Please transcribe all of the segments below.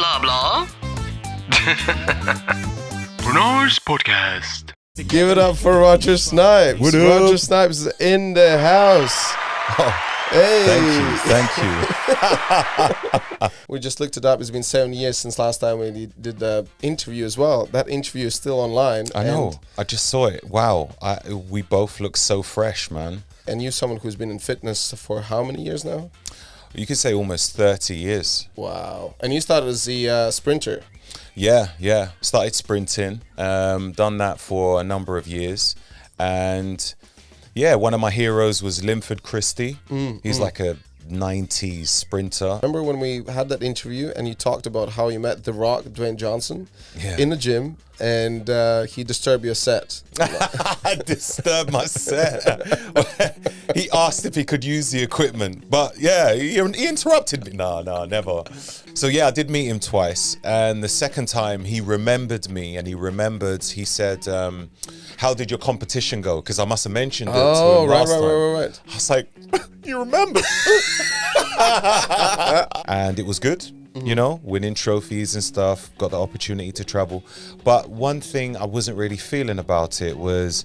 blah, blah. Renars podcast. Give it up for Roger Snipes. What up? Roger Snipes is in the house. Oh, Hey. thank you. We just looked it up. It's been 7 years since last time we did the interview as well. That interview is still online. I know. I just saw it. Wow. We both look so fresh, man. And you're someone who's been in fitness for how many years now? You could say almost 30 years. Wow. And you started as a sprinter. Yeah. Started sprinting. Done that for a number of years. And yeah, one of my heroes was Linford Christie. He's like a 90s sprinter. Remember when we had that interview and you talked about how you met The Rock, Dwayne Johnson, in the gym, and he disturbed your set? I disturbed my set. He asked if he could use the equipment, but yeah, he interrupted me. No, never. So yeah, I did meet him twice, and the second time he remembered me, and he said, how did your competition go? Because I must have mentioned it to him last time. Right. I was like, you remember? And it was good. You know, winning trophies and stuff, got the opportunity to travel. But one thing I wasn't really feeling about it was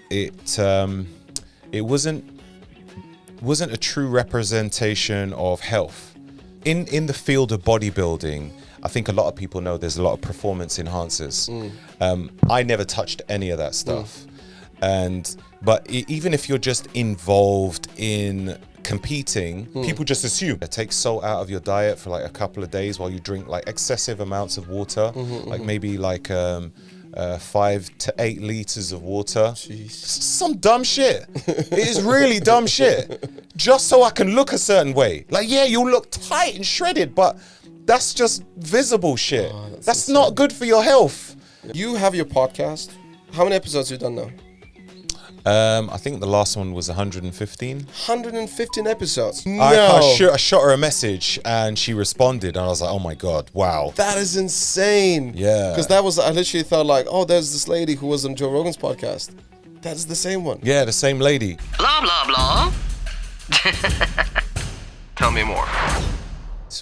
it wasn't a true representation of health. In the field of bodybuilding, I think a lot of people know there's a lot of performance enhancers. I never touched any of that stuff. But even if you're just involved in competing, people just assume it takes salt out of your diet for like a couple of days while you drink like excessive amounts of water, like maybe like 5 to 8 liters of water. Jeez. Some dumb shit. It is really dumb shit. Just so I can look a certain way. Like, yeah, you'll look tight and shredded, but that's just visible shit. That's insane. not good for your health. You have your podcast. How many episodes have you done now? I think the last one was 115. 115 episodes. I shot her a message and she responded, and I was like, oh my God, wow. That is insane. Yeah. Because I literally thought like, oh, there's this lady who was on Joe Rogan's podcast. That is the same one. Yeah, the same lady. Blah, blah, blah. Tell me more.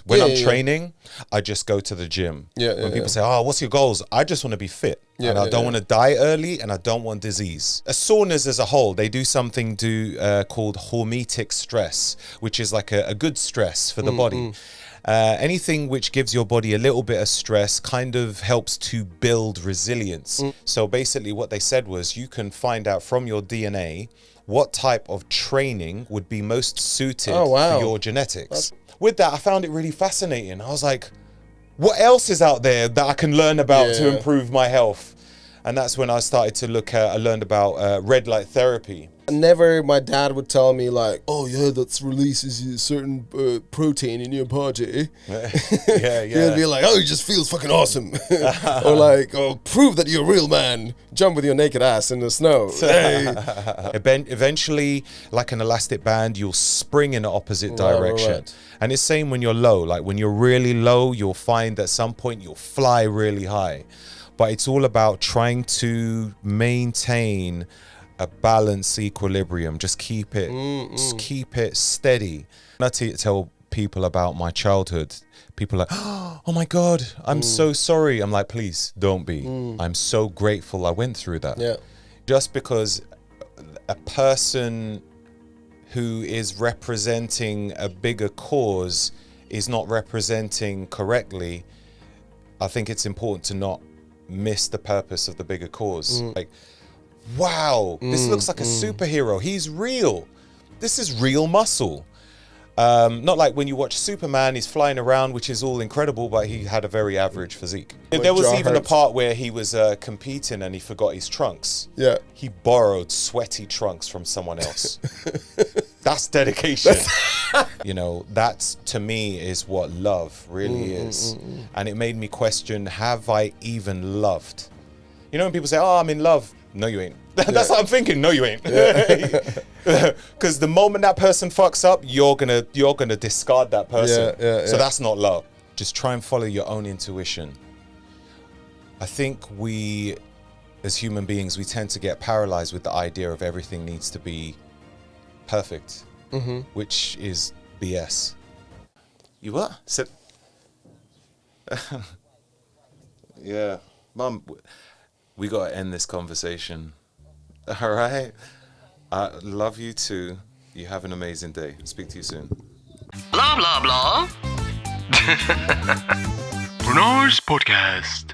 When I'm training, I just go to the gym. When people say, oh, what's your goals? I just want to be fit. And I don't want to die early, and I don't want disease. Saunas as a whole, they do something called hormetic stress, which is like a good stress for the body. Anything which gives your body a little bit of stress kind of helps to build resilience. So basically what they said was you can find out from your DNA what type of training would be most suited for your genetics. With that, I found it really fascinating. I was like, what else is out there that I can learn about to improve my health? And that's when I started to I learned about red light therapy. Never my dad would tell me like, oh yeah, that releases a certain protein in your body. He'd be like, oh, it just feels fucking awesome. Or like, oh, prove that you're a real man. Jump with your naked ass in the snow. Hey. Eventually, like an elastic band, you'll spring in the opposite direction. Right. And it's same when you're low. Like when you're really low, you'll find at some point you'll fly really high. But it's all about trying to maintain a balanced equilibrium. Just keep it steady. When I tell people about my childhood, people are like, oh my God, I'm so sorry. I'm like, please don't be. I'm so grateful I went through that. Yeah. Just because a person who is representing a bigger cause is not representing correctly, I think it's important to not miss the purpose of the bigger cause. Like, wow, this looks like a superhero. He's real. This is real muscle. Not like when you watch Superman, he's flying around, which is all incredible, but he had a very average physique. There was even a part where he was competing and he forgot his trunks. Yeah. He borrowed sweaty trunks from someone else. That's dedication. You know, that to me is what love really is. And it made me question, have I even loved? You know, when people say, oh, I'm in love. No, you ain't. That's what I'm thinking. No, you ain't. Because the moment that person fucks up, you're gonna discard that person. So that's not love. Just try and follow your own intuition. I think we, as human beings, we tend to get paralyzed with the idea of everything needs to be perfect, which is BS. You what? Yeah. Mum, we got to end this conversation. All right? I love you too. You have an amazing day. Speak to you soon. Blah, blah, blah. Renars Podcast.